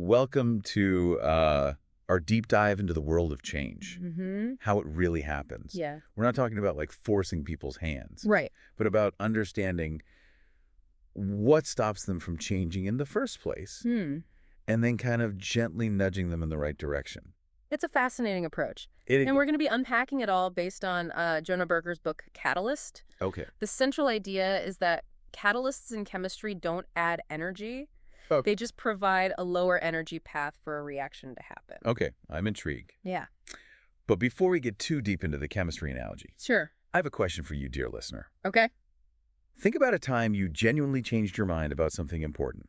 Welcome to our deep dive into the world of change, how it really happens. Yeah. We're not talking about like forcing people's hands, Right. but about understanding what stops them from changing in the first place, and then kind of gently nudging them in the right direction. It's a fascinating approach. It, And we're going to be unpacking it all based on Jonah Berger's book, Catalyst. okay. The central idea is that catalysts in chemistry don't add energy. Oh. They just provide a lower energy path for a reaction to happen. Okay, I'm intrigued. Yeah. But before we get too deep into the chemistry analogy, Sure. I have a question for you, dear listener. Okay. Think about a time you genuinely changed your mind about something important.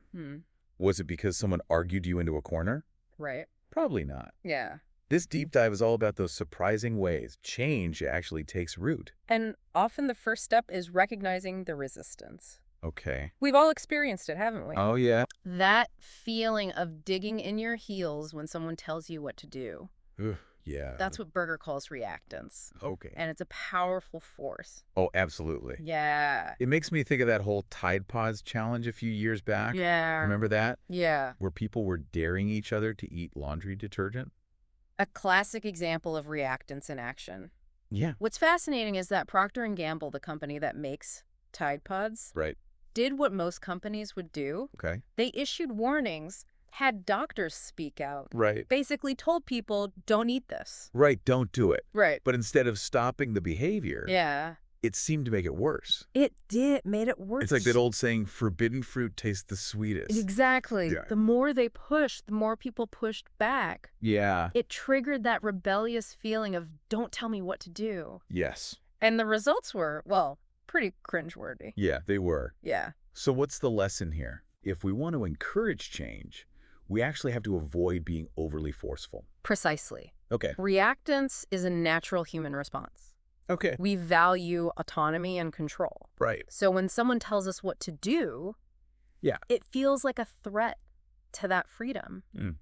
Was it because someone argued you into a corner? Right. Probably not. Yeah. This deep dive is all about those surprising ways change actually takes root. And often the first step is recognizing the resistance. Okay. We've all experienced it, haven't we? Oh, yeah. That feeling of digging in your heels when someone tells you what to do. Ugh, yeah. That's what Berger calls reactance. Okay. And it's a powerful force. Oh, absolutely. Yeah. It makes me think of that whole Tide Pods challenge a few years back. Yeah. Remember that? Yeah. Where people were daring each other to eat laundry detergent? A classic example of reactance in action. Yeah. What's fascinating is that Procter & Gamble, the company that makes Tide Pods, Right. did what most companies would do. Okay. They issued warnings, had doctors speak out, Right. basically told people, don't eat this. Right, don't do it. Right. But instead of stopping the behavior, Yeah. it seemed to make it worse. It made it worse. It's like that old saying, forbidden fruit tastes the sweetest. Exactly. Yeah. The more they pushed, the more people pushed back. Yeah. It triggered that rebellious feeling of, don't tell me what to do. Yes. And the results were, well, pretty cringeworthy. Yeah, they were. Yeah. So what's the lesson here? If we want to encourage change, we actually have to avoid being overly forceful. Precisely. Okay. Reactance is a natural human response. Okay. We value autonomy and control. Right. So when someone tells us what to do, Yeah. it feels like a threat to that freedom. Mm.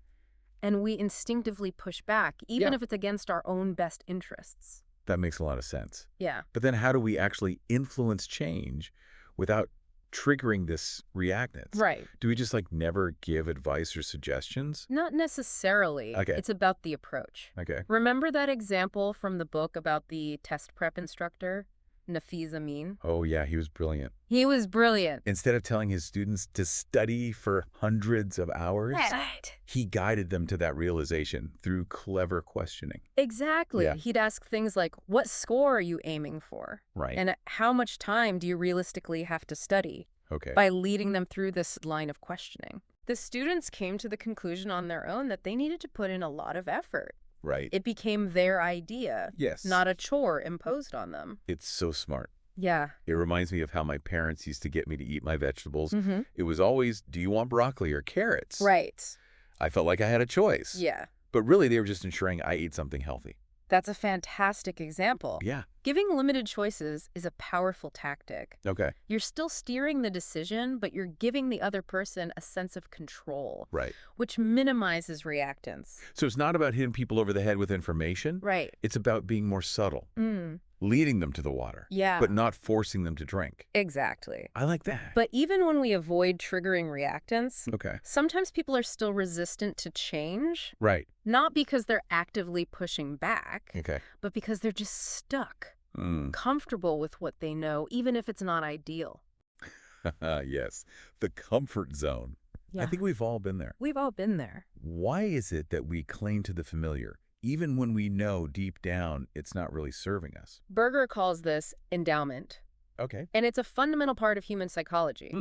And we instinctively push back, even Yeah. if it's against our own best interests. That makes a lot of sense. Yeah. But then how do we actually influence change without triggering this reactance? Right. Do we just like never give advice or suggestions? Not necessarily. Okay. It's about the approach. Okay. Remember that example from the book about the test prep instructor, Nafiz Amin? Oh, yeah, he was brilliant. He was brilliant. Instead of telling his students to study for hundreds of hours, Right. he guided them to that realization through clever questioning. Exactly. Yeah. He'd ask things like, what score are you aiming for? Right. And how much time do you realistically have to study? Okay. By leading them through this line of questioning. The students came to the conclusion on their own that they needed to put in a lot of effort. Right. It became their idea, Yes. not a chore imposed on them. It's so smart. Yeah. It reminds me of how my parents used to get me to eat my vegetables. Mm-hmm. It was always, do you want broccoli or carrots? Right. I felt like I had a choice. Yeah. But really, they were just ensuring I ate something healthy. That's a fantastic example. Yeah. Giving limited choices is a powerful tactic. Okay. You're still steering the decision, but you're giving the other person a sense of control, Right. which minimizes reactance. So it's not about hitting people over the head with information. Right. It's about being more subtle, leading them to the water, Yeah. but not forcing them to drink. Exactly. I like that. But even when we avoid triggering reactance, Okay. sometimes people are still resistant to change, Right. not because they're actively pushing back, Okay. but because they're just stuck, Mm. comfortable with what they know, even if it's not ideal. Yes. The comfort zone. I think we've all been there. We've all been there. Why is it that we cling to the familiar, even when we know deep down it's not really serving us? Berger calls this endowment, Okay. and it's a fundamental part of human psychology.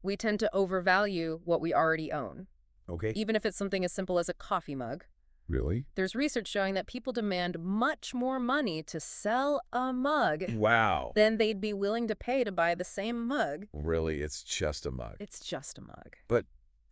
We tend to overvalue what we already own, Okay. even if it's something as simple as a coffee mug. Really? There's research showing that people demand much more money to sell a mug Wow. than they'd be willing to pay to buy the same mug. Really, it's just a mug. It's just a mug. But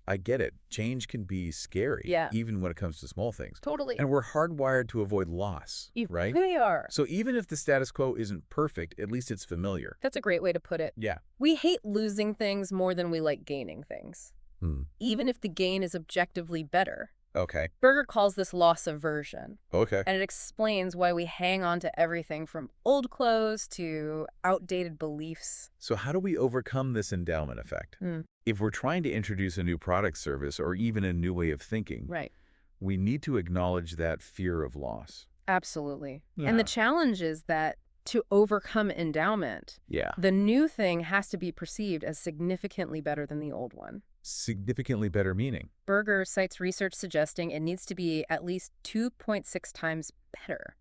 I get it. Change can be scary, Yeah. even when it comes to small things. Totally. And we're hardwired to avoid loss, right? They are. So even if the status quo isn't perfect, at least it's familiar. That's a great way to put it. Yeah. We hate losing things more than we like gaining things, Hmm. even if the gain is objectively better. Okay. Berger calls this loss aversion, Okay. and it explains why we hang on to everything from old clothes to outdated beliefs. So how do we overcome this endowment effect? If we're trying to introduce a new product service or even a new way of thinking, Right. we need to acknowledge that fear of loss. Absolutely. Yeah. And the challenge is that to overcome endowment, Yeah. the new thing has to be perceived as significantly better than the old one. Significantly better meaning. Berger cites research suggesting it needs to be at least 2.6 times better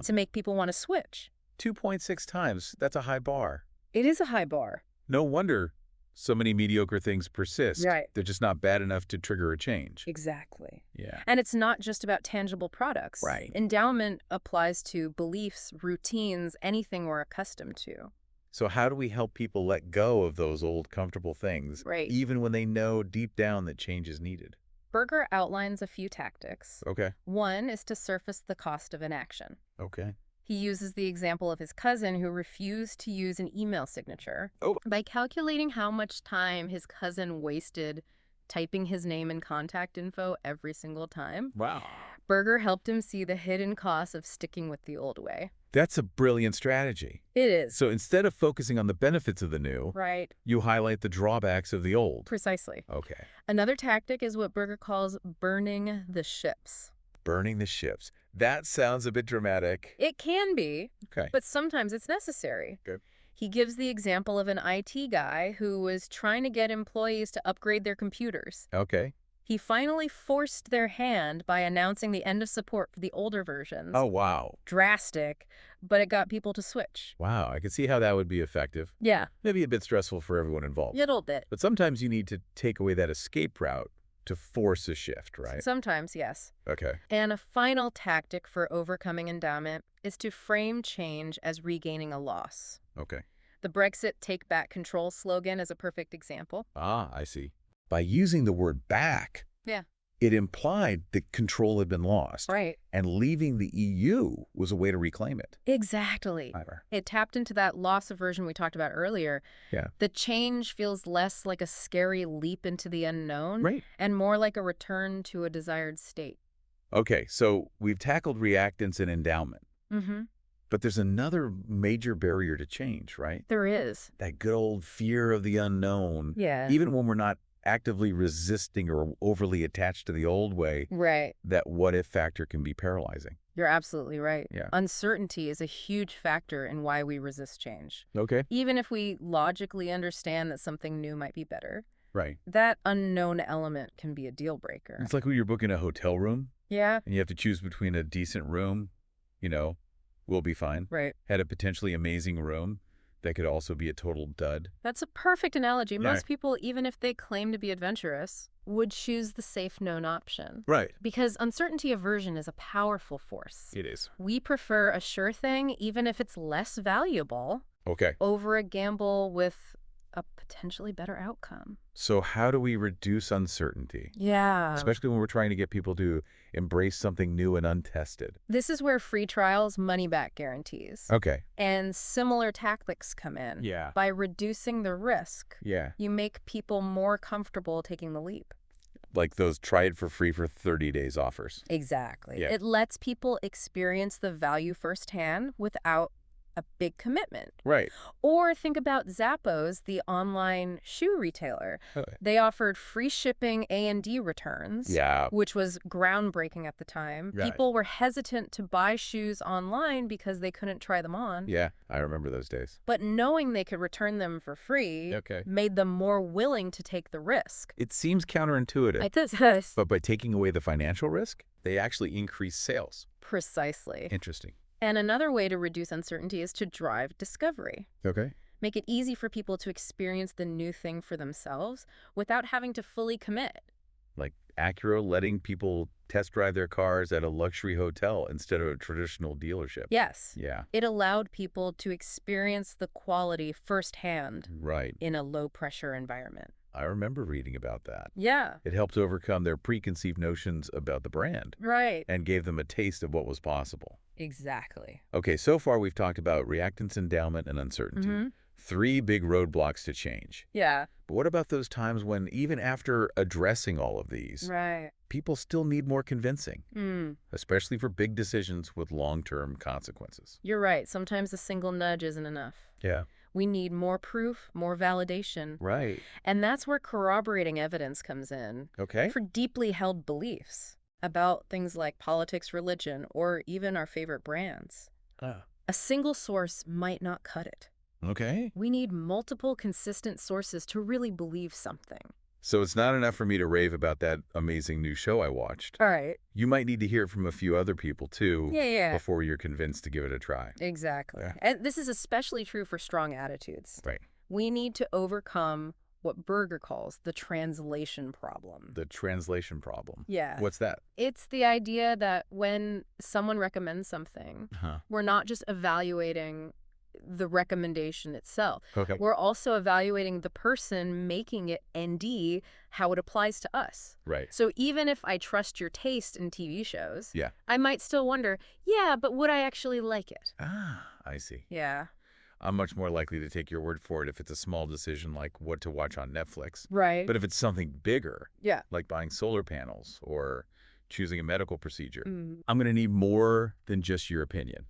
to make people want to switch. 2.6 times. That's a high bar. It is a high bar. No wonder so many mediocre things persist. Right. They're just not bad enough to trigger a change. Exactly. Yeah. And it's not just about tangible products. Right. Endowment applies to beliefs, routines, anything we're accustomed to. So how do we help people let go of those old comfortable things, Right. even when they know deep down that change is needed? Berger outlines a few tactics. Okay. One is to surface the cost of inaction. Okay. He uses the example of his cousin who refused to use an email signature. Oh. By calculating how much time his cousin wasted typing his name and contact info every single time, Wow. Berger helped him see the hidden costs of sticking with the old way. That's a brilliant strategy. It is. So instead of focusing on the benefits of the new, Right. you highlight the drawbacks of the old. Precisely. Okay. Another tactic is what Berger calls burning the ships. Burning the ships. That sounds a bit dramatic. It can be, Okay. but sometimes it's necessary. Okay. He gives the example of an IT guy who was trying to get employees to upgrade their computers. Okay. He finally forced their hand by announcing the end of support for the older versions. Oh, wow. Drastic, but it got people to switch. Wow. I can see how that would be effective. Yeah, Maybe a bit stressful for everyone involved. a little bit. But sometimes you need to take away that escape route to force a shift, right? Sometimes, yes. Okay. And a final tactic for overcoming endowment is to frame change as regaining a loss. Okay. The Brexit Take Back Control slogan is a perfect example. Ah, I see. By using the word back, Yeah. it implied that control had been lost. Right. And leaving the EU was a way to reclaim it. Exactly. It tapped into that loss aversion we talked about earlier. Yeah. The change feels less like a scary leap into the unknown Right. and more like a return to a desired state. Okay, so we've tackled reactance and endowment. Mm-hmm. But there's another major barrier to change, right? There is. That good old fear of the unknown. Yeah. Even when we're not actively resisting or overly attached to the old way, Right. that what-if factor can be paralyzing. You're absolutely right. Yeah. Uncertainty is a huge factor in why we resist change. Okay. Even if we logically understand that something new might be better, Right. that unknown element can be a deal breaker. It's like when you're booking a hotel room Yeah. and you have to choose between a decent room, we'll be fine, Right. had a potentially amazing room that could also be a total dud. That's a perfect analogy. Yeah. Most people, even if they claim to be adventurous, would choose the safe known option. Right. Because uncertainty aversion is a powerful force. It is. We prefer a sure thing, even if it's less valuable, Okay. over a gamble with a potentially better outcome. So how do we reduce uncertainty? Yeah. Especially when we're trying to get people to embrace something new and untested. This is where free trials, money-back guarantees, Okay. and similar tactics come in. Yeah. By reducing the risk, Yeah. you make people more comfortable taking the leap. Like those try it for free for 30 days offers. Exactly. Yeah. It lets people experience the value firsthand without a big commitment. Right. Or think about Zappos, the online shoe retailer. Okay. They offered free shipping A&D returns, Yeah. which was groundbreaking at the time. Right. People were hesitant to buy shoes online because they couldn't try them on. Yeah. I remember those days. But knowing they could return them for free Okay. made them more willing to take the risk. It seems counterintuitive. It does. But by taking away the financial risk, they actually increase sales. Precisely. Interesting. And another way to reduce uncertainty is to drive discovery. Okay. Make it easy for people to experience the new thing for themselves without having to fully commit. Like Acura letting people test drive their cars at a luxury hotel instead of a traditional dealership. Yes. Yeah. It allowed people to experience the quality firsthand Right. in a low-pressure environment. I remember reading about that. Yeah. It helped overcome their preconceived notions about the brand Right. and gave them a taste of what was possible. Exactly. Okay, so far we've talked about reactance, endowment, and uncertainty. Mm-hmm. 3 big roadblocks to change. Yeah. But what about those times when, even after addressing all of these, Right. people still need more convincing, Mm. especially for big decisions with long-term consequences? You're right. Sometimes a single nudge isn't enough. Yeah. We need more proof, more validation. Right. And that's where corroborating evidence comes in Okay. for deeply held beliefs about things like politics, religion, or even our favorite brands. Ah. A single source might not cut it. Okay. We need multiple consistent sources to really believe something. So it's not enough for me to rave about that amazing new show I watched. All right. You might need to hear it from a few other people, too, Yeah. before you're convinced to give it a try. Exactly. Yeah. And this is especially true for strong attitudes. Right. We need to overcome what Berger calls the translation problem. The translation problem. Yeah. What's that? It's the idea that when someone recommends something, we're not just evaluating the recommendation itself. Okay. We're also evaluating the person making it ND, how it applies to us. Right. So even if I trust your taste in TV shows, Yeah. I might still wonder, yeah, but would I actually like it? Ah, I see. Yeah. I'm much more likely to take your word for it if it's a small decision like what to watch on Netflix. Right. But if it's something bigger, Yeah. like buying solar panels or choosing a medical procedure, Mm. I'm going to need more than just your opinion.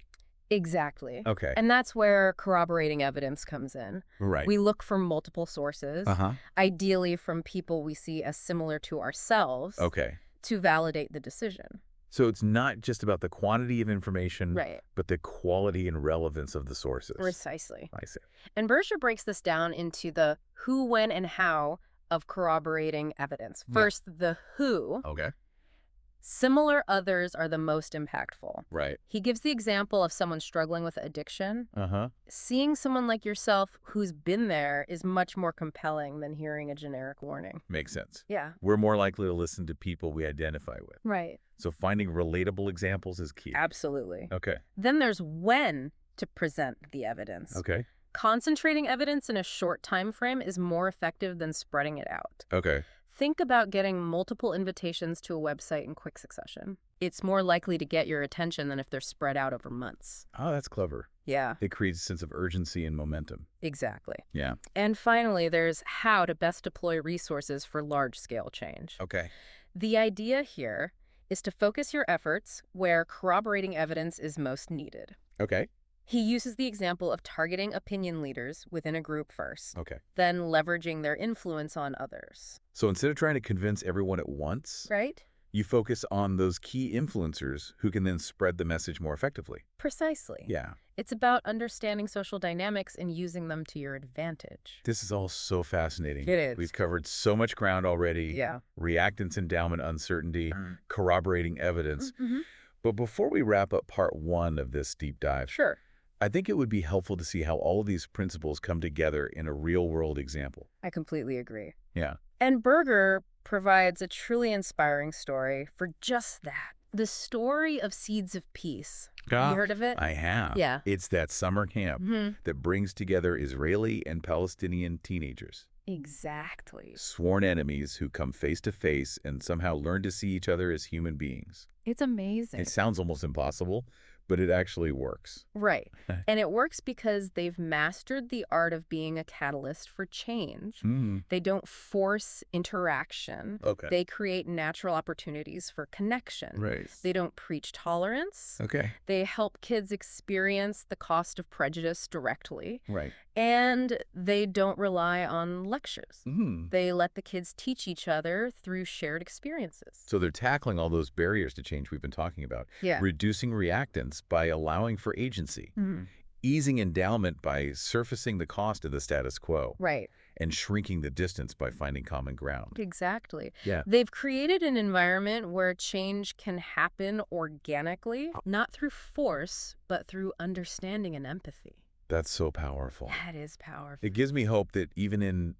Exactly. Okay. And that's where corroborating evidence comes in. Right. We look for multiple sources, ideally from people we see as similar to ourselves, Okay. to validate the decision. So it's not just about the quantity of information, Right. but the quality and relevance of the sources. Precisely. I see. And Berger breaks this down into the who, when, and how of corroborating evidence. First, the who. Okay. Similar others are the most impactful. Right. He gives the example of someone struggling with addiction. Seeing someone like yourself who's been there is much more compelling than hearing a generic warning. Makes sense. Yeah. We're more likely to listen to people we identify with. Right. So finding relatable examples is key. Absolutely. Okay. Then there's when to present the evidence. Okay. Concentrating evidence in a short time frame is more effective than spreading it out. Okay. Think about getting multiple invitations to a website in quick succession. It's more likely to get your attention than if they're spread out over months. Oh, that's clever. Yeah. It creates a sense of urgency and momentum. Exactly. Yeah. And finally, there's how to best deploy resources for large-scale change. Okay. The idea here is to focus your efforts where corroborating evidence is most needed. Okay. He uses the example of targeting opinion leaders within a group first, Okay. then leveraging their influence on others. So instead of trying to convince everyone at once, Right? you focus on those key influencers who can then spread the message more effectively. Precisely. Yeah. It's about understanding social dynamics and using them to your advantage. This is all so fascinating. It is. We've covered so much ground already. Yeah. Reactance, endowment, uncertainty, corroborating evidence. Mm-hmm. But before we wrap up part 1 of this deep dive, Sure. I think it would be helpful to see how all of these principles come together in a real-world example. I completely agree. Yeah. And Berger provides a truly inspiring story for just that. The story of Seeds of Peace. You heard of it? I have. Yeah. It's that summer camp that brings together Israeli and Palestinian teenagers. Exactly. Sworn enemies who come face to face and somehow learn to see each other as human beings. It's amazing. It sounds almost impossible, but it actually works. Right. And it works because they've mastered the art of being a catalyst for change. They don't force interaction. Okay. They create natural opportunities for connection. Right. They don't preach tolerance. Okay. They help kids experience the cost of prejudice directly. Right. And they don't rely on lectures. Mm. They let the kids teach each other through shared experiences. So they're tackling all those barriers to change we've been talking about. Yeah. Reducing reactance by allowing for agency. Easing endowment by surfacing the cost of the status quo. Right. And shrinking the distance by finding common ground. Exactly. Yeah. They've created an environment where change can happen organically, not through force, but through understanding and empathy. That's so powerful. That is powerful. It gives me hope that even in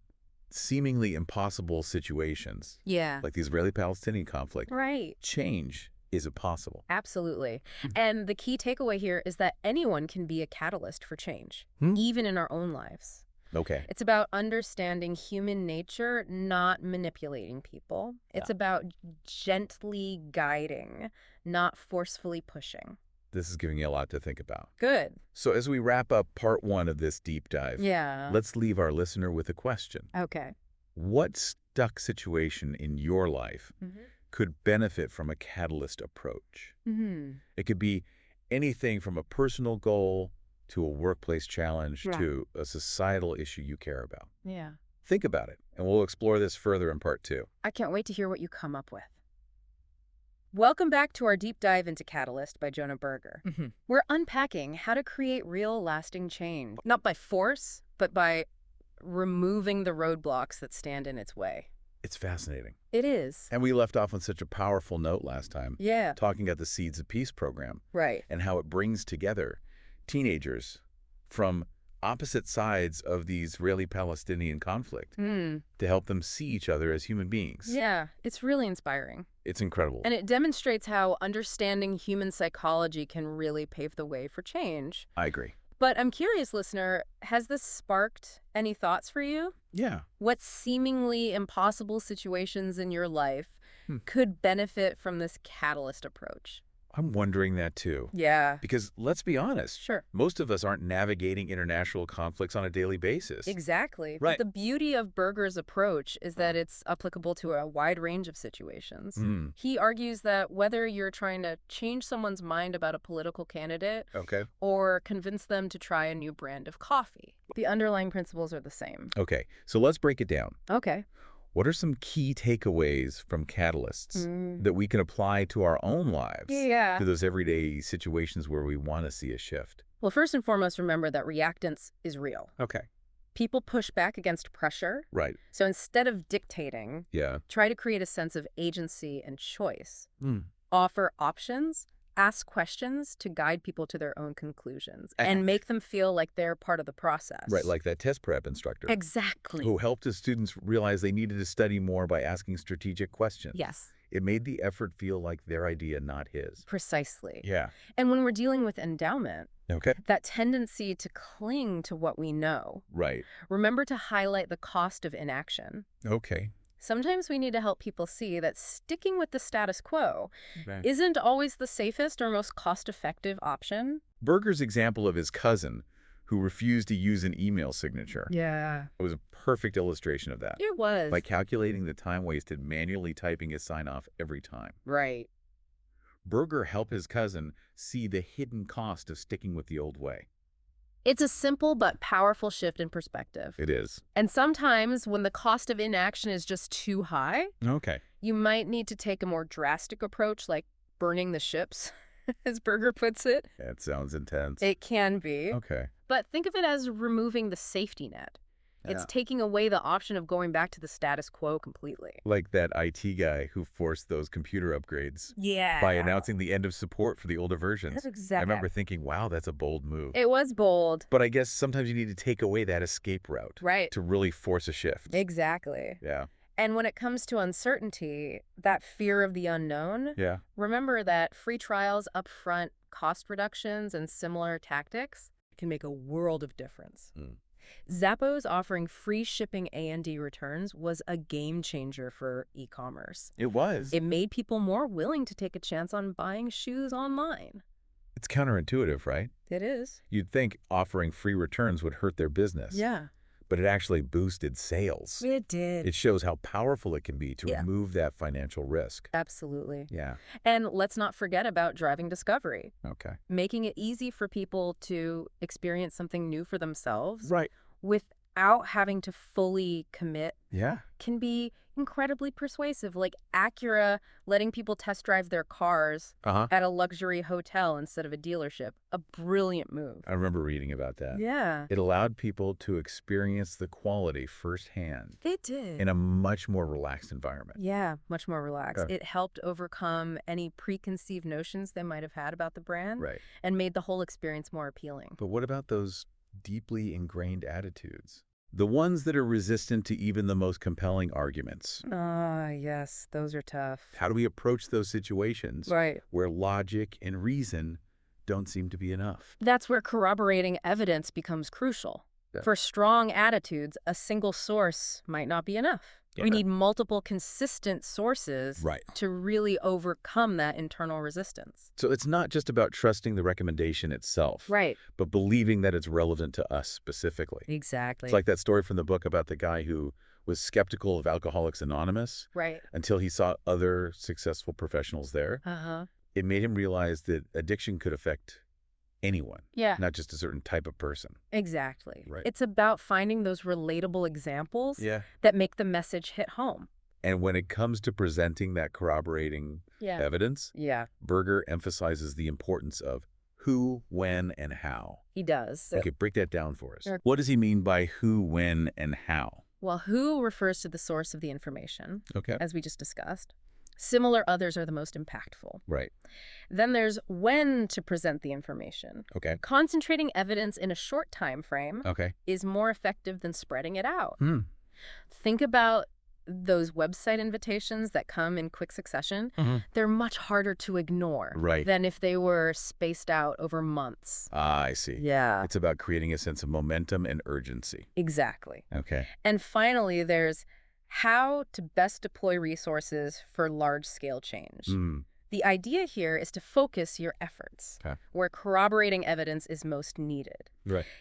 seemingly impossible situations, Yeah. like the Israeli-Palestinian conflict, Right. change is possible. Absolutely. And the key takeaway here is that anyone can be a catalyst for change, even in our own lives. Okay. It's about understanding human nature, not manipulating people. It's about gently guiding, not forcefully pushing. This is giving you a lot to think about. Good. So as we wrap up part 1 of this deep dive, Yeah. let's leave our listener with a question. Okay. What stuck situation in your life could benefit from a catalyst approach? It could be anything from a personal goal to a workplace challenge to a societal issue you care about. Yeah. Think about it, and we'll explore this further in part 2. I can't wait to hear what you come up with. Welcome back to our deep dive into Catalyst by Jonah Berger. We're unpacking how to create real, lasting change, not by force, but by removing the roadblocks that stand in its way. It's fascinating. It is. And we left off on such a powerful note last time, Yeah. talking about the Seeds of Peace program. Right. And how it brings together teenagers from opposite sides of the Israeli-Palestinian conflict to help them see each other as human beings. Yeah, it's really inspiring. It's incredible. And it demonstrates how understanding human psychology can really pave the way for change. I agree. But I'm curious, listener, has this sparked any thoughts for you? Yeah. What seemingly impossible situations in your life could benefit from this catalyst approach? I'm wondering that too. Yeah. Because let's be honest. Sure. Most of us aren't navigating international conflicts on a daily basis. Exactly. Right. But the beauty of Berger's approach is that it's applicable to a wide range of situations. He argues that whether you're trying to change someone's mind about a political candidate or convince them to try a new brand of coffee, the underlying principles are the same. Okay, so let's break it down. Okay. What are some key takeaways from catalysts that we can apply to our own lives, to those everyday situations where we want to see a shift? Well, first and foremost, remember that reactance is real. Okay. People push back against pressure. Right. So instead of dictating, try to create a sense of agency and choice. Offer options. Ask questions to guide people to their own conclusions and make them feel like they're part of the process. Right, like that test prep instructor. Exactly. Who helped his students realize they needed to study more by asking strategic questions. Yes. It made the effort feel like their idea, not his. Precisely. Yeah. And when we're dealing with endowment, that tendency to cling to what we know. Right. Remember to highlight the cost of inaction. Okay. Sometimes we need to help people see that sticking with the status quo isn't always the safest or most cost-effective option. Berger's example of his cousin who refused to use an email signature was a perfect illustration of that. It was. By calculating the time wasted manually typing his sign-off every time. Right. Berger helped his cousin see the hidden cost of sticking with the old way. It's a simple but powerful shift in perspective. It is. And sometimes when the cost of inaction is just too high, you might need to take a more drastic approach, like burning the ships, as Berger puts it. That sounds intense. It can be. Okay. But think of it as removing the safety net. It's taking away the option of going back to the status quo completely. Like that IT guy who forced those computer upgrades by announcing the end of support for the older versions. That's exactly. I remember thinking, wow, that's a bold move. It was bold. But I guess sometimes you need to take away that escape route. Right. To really force a shift. Exactly. Yeah. And when it comes to uncertainty, that fear of the unknown, remember that free trials, upfront cost reductions, and similar tactics can make a world of difference. Zappos offering free shipping A&D returns was a game changer for e-commerce. It was. It made people more willing to take a chance on buying shoes online. It's counterintuitive, right? It is. You'd think offering free returns would hurt their business. Yeah. But it actually boosted sales. It did. It shows how powerful it can be to remove that financial risk. Absolutely. Yeah. And let's not forget about driving discovery. Okay. Making it easy for people to experience something new for themselves. Right. Without having to fully commit. Yeah. Can be incredibly persuasive. Like Acura letting people test drive their cars at a luxury hotel instead of a dealership. A brilliant move. I remember reading about that. Yeah. It allowed people to experience the quality firsthand. It did. In a much more relaxed environment. Yeah, much more relaxed. It helped overcome any preconceived notions they might have had about the brand. Right. And made the whole experience more appealing. But what about those deeply ingrained attitudes? The ones that are resistant to even the most compelling arguments. Yes, those are tough. How do we approach those situations where logic and reason don't seem to be enough? That's where corroborating evidence becomes crucial. For strong attitudes, a single source might not be enough. We need multiple consistent sources to really overcome that internal resistance. So it's not just about trusting the recommendation itself, but believing that it's relevant to us specifically. Exactly. It's like that story from the book about the guy who was skeptical of Alcoholics Anonymous until he saw other successful professionals there. It made him realize that addiction could affect anyone, not just a certain type of person. Exactly. It's about finding those relatable examples that make the message hit home. And when it comes to presenting that corroborating evidence, Berger emphasizes the importance of who, when, and how. He does. Okay, break that down for us. What does he mean by who, when, and how? Well, who refers to the source of the information, as we just discussed. Similar others are the most impactful. Then there's when to present the information. Concentrating evidence in a short time frame is more effective than spreading it out. Think about those website invitations that come in quick succession. They're much harder to ignore than if they were spaced out over months. I see. It's about creating a sense of momentum and urgency. Exactly. And finally, there's how to best deploy resources for large-scale change. The idea here is to focus your efforts where corroborating evidence is most needed.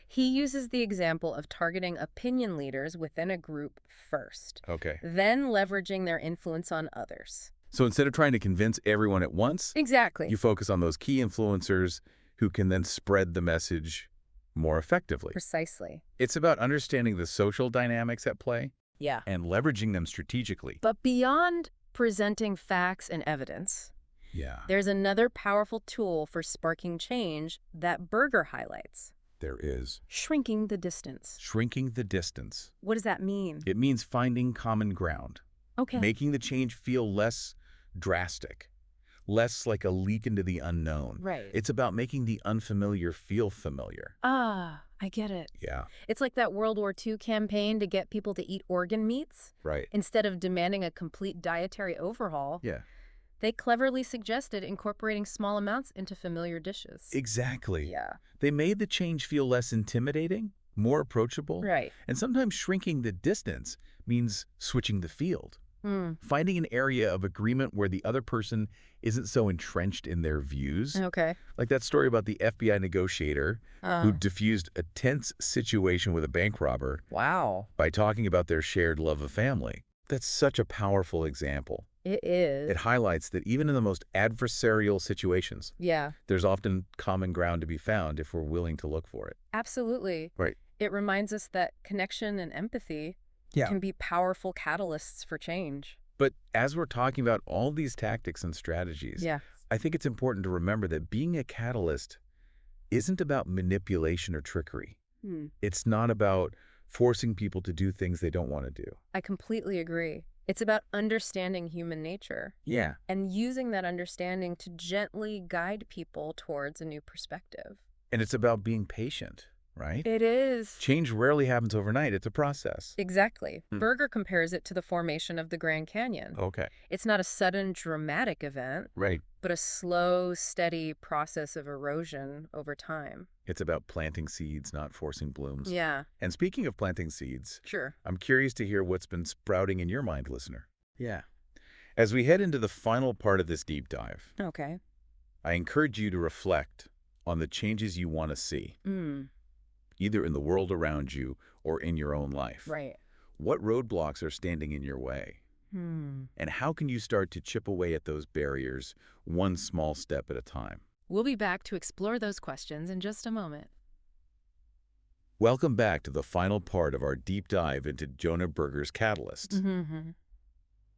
He uses the example of targeting opinion leaders within a group first, then leveraging their influence on others. So instead of trying to convince everyone at once, you focus on those key influencers who can then spread the message more effectively. Precisely. It's about understanding the social dynamics at play and leveraging them strategically. But beyond presenting facts and evidence, there's another powerful tool for sparking change that Berger highlights. There is. Shrinking the distance. Shrinking the distance. What does that mean? It means finding common ground. Making the change feel less drastic, less like a leak into the unknown. It's about making the unfamiliar feel familiar. I get it. It's like that World War II campaign to get people to eat organ meats. Instead of demanding a complete dietary overhaul. They cleverly suggested incorporating small amounts into familiar dishes. Exactly. They made the change feel less intimidating, more approachable. And sometimes shrinking the distance means switching the field. Finding an area of agreement where the other person isn't so entrenched in their views. Like that story about the FBI negotiator who diffused a tense situation with a bank robber by talking about their shared love of family. That's such a powerful example. It is. It highlights that even in the most adversarial situations, there's often common ground to be found if we're willing to look for it. Absolutely. It reminds us that connection and empathy can be powerful catalysts for change. But as we're talking about all these tactics and strategies, I think it's important to remember that being a catalyst isn't about manipulation or trickery. It's not about forcing people to do things they don't want to do. I completely agree. It's about understanding human nature. And using that understanding to gently guide people towards a new perspective. And it's about being patient, right? It is. Change rarely happens overnight. It's a process. Exactly. Berger compares it to the formation of the Grand Canyon. It's not a sudden, dramatic event, but a slow, steady process of erosion over time. It's about planting seeds, not forcing blooms. And speaking of planting seeds, I'm curious to hear what's been sprouting in your mind, listener. As we head into the final part of this deep dive, I encourage you to reflect on the changes you want to see, either in the world around you or in your own life. What roadblocks are standing in your way? And how can you start to chip away at those barriers one small step at a time? We'll be back to explore those questions in just a moment. Welcome back to the final part of our deep dive into Jonah Berger's Catalyst.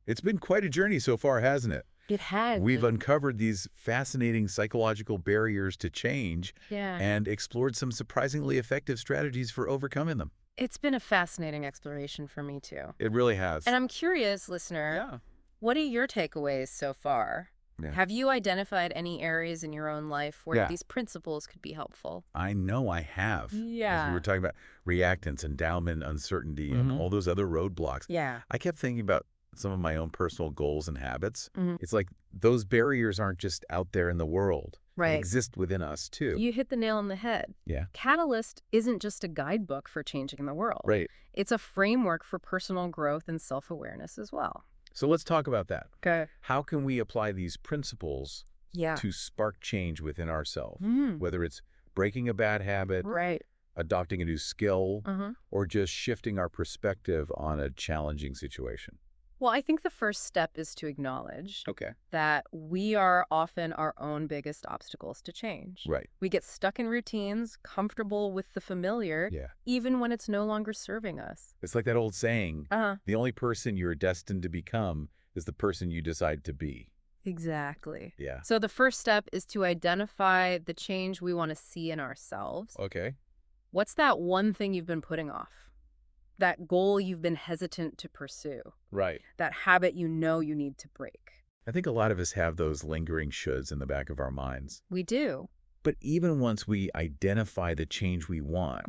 It's been quite a journey so far, hasn't it? It has. We've uncovered these fascinating psychological barriers to change and explored some surprisingly effective strategies for overcoming them. It's been a fascinating exploration for me, too. It really has. And I'm curious, listener, what are your takeaways so far? Have you identified any areas in your own life where these principles could be helpful? I know I have. As we were talking about reactance, endowment, uncertainty, and all those other roadblocks. I kept thinking about some of my own personal goals and habits. It's like those barriers aren't just out there in the world. They exist within us, too. You hit the nail on the head. Yeah. Catalyst isn't just a guidebook for changing the world. Right. It's a framework for personal growth and self-awareness as well. So let's talk about that. Okay. How can we apply these principles to spark change within ourselves? Whether it's breaking a bad habit, adopting a new skill, or just shifting our perspective on a challenging situation. Well, I think the first step is to acknowledge that we are often our own biggest obstacles to change. Right. We get stuck in routines, comfortable with the familiar, even when it's no longer serving us. It's like that old saying, the only person you're destined to become is the person you decide to be. Exactly. Yeah. So the first step is to identify the change we want to see in ourselves. Okay. What's that one thing you've been putting off? That goal you've been hesitant to pursue. Right. That habit you know you need to break. I think a lot of us have those lingering shoulds in the back of our minds. We do. But even once we identify the change we want,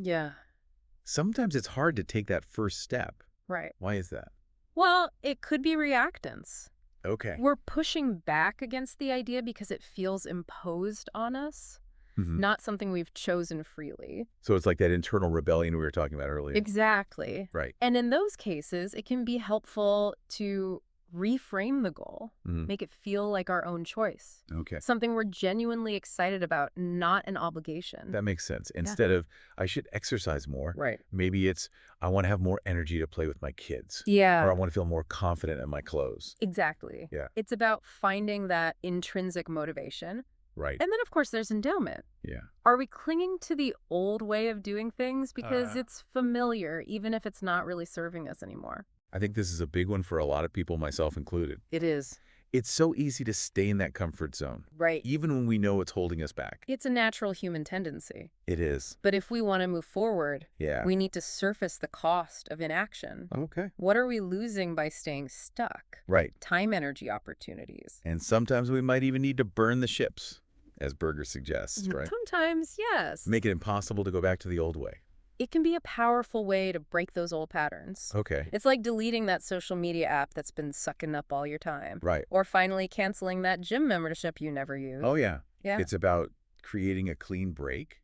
sometimes it's hard to take that first step. Right. Why is that? Well, it could be reactance. Okay. We're pushing back against the idea because it feels imposed on us. Not something we've chosen freely. So it's like that internal rebellion we were talking about earlier. Exactly. Right. And in those cases, it can be helpful to reframe the goal, make it feel like our own choice. Okay. Something we're genuinely excited about, not an obligation. That makes sense. Instead of, I should exercise more. Right. Maybe it's, I want to have more energy to play with my kids. Yeah. Or I want to feel more confident in my clothes. Exactly. Yeah. It's about finding that intrinsic motivation. Right. And then, of course, there's endowment. Yeah. Are we clinging to the old way of doing things because it's familiar, even if it's not really serving us anymore? I think this is a big one for a lot of people, myself included. It is. It's so easy to stay in that comfort zone. Right. Even when we know it's holding us back. It's a natural human tendency. It is. But if we want to move forward, we need to surface the cost of inaction. Okay. What are we losing by staying stuck? Right. Time, energy, opportunities. And sometimes we might even need to burn the ships, as Berger suggests, right? Sometimes, yes. Make it impossible to go back to the old way. It can be a powerful way to break those old patterns. Okay. It's like deleting that social media app that's been sucking up all your time. Right. Or finally canceling that gym membership you never use. Oh, yeah. Yeah. It's about creating a clean break,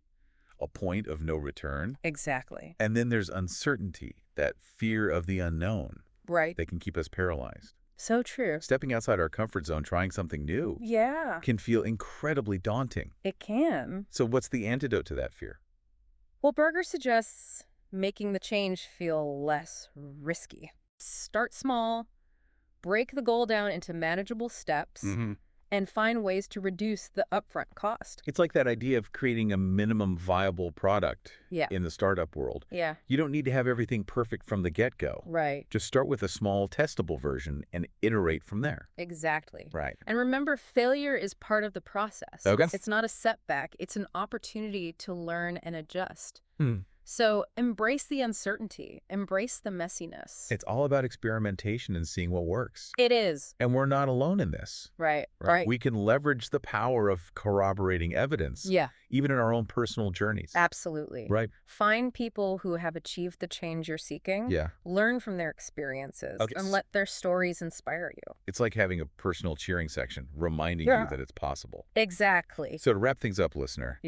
a point of no return. Exactly. And then there's uncertainty, that fear of the unknown. Right. That can keep us paralyzed. So true. Stepping outside our comfort zone, trying something new, can feel incredibly daunting. It can. So what's the antidote to that fear? Well, Berger suggests making the change feel less risky. Start small, break the goal down into manageable steps, and find ways to reduce the upfront cost. It's like that idea of creating a minimum viable product in the startup world. Yeah. You don't need to have everything perfect from the get-go. Right. Just start with a small testable version and iterate from there. Exactly. Right. And remember, failure is part of the process. Okay. It's not a setback. It's an opportunity to learn and adjust. So embrace the uncertainty. Embrace the messiness. It's all about experimentation and seeing what works. It is. And we're not alone in this. Right. We can leverage the power of corroborating evidence. Yeah. Even in our own personal journeys. Absolutely. Right. Find people who have achieved the change you're seeking. Yeah. Learn from their experiences and let their stories inspire you. It's like having a personal cheering section reminding you that it's possible. Exactly. So to wrap things up, listener,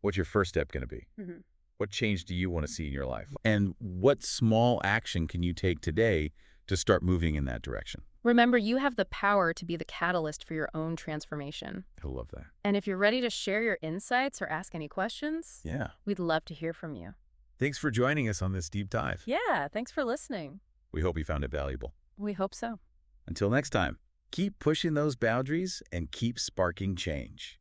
what's your first step going to be? What change do you want to see in your life? And what small action can you take today to start moving in that direction? Remember, you have the power to be the catalyst for your own transformation. I love that. And if you're ready to share your insights or ask any questions, we'd love to hear from you. Thanks for joining us on this deep dive. Yeah, thanks for listening. We hope you found it valuable. We hope so. Until next time, keep pushing those boundaries and keep sparking change.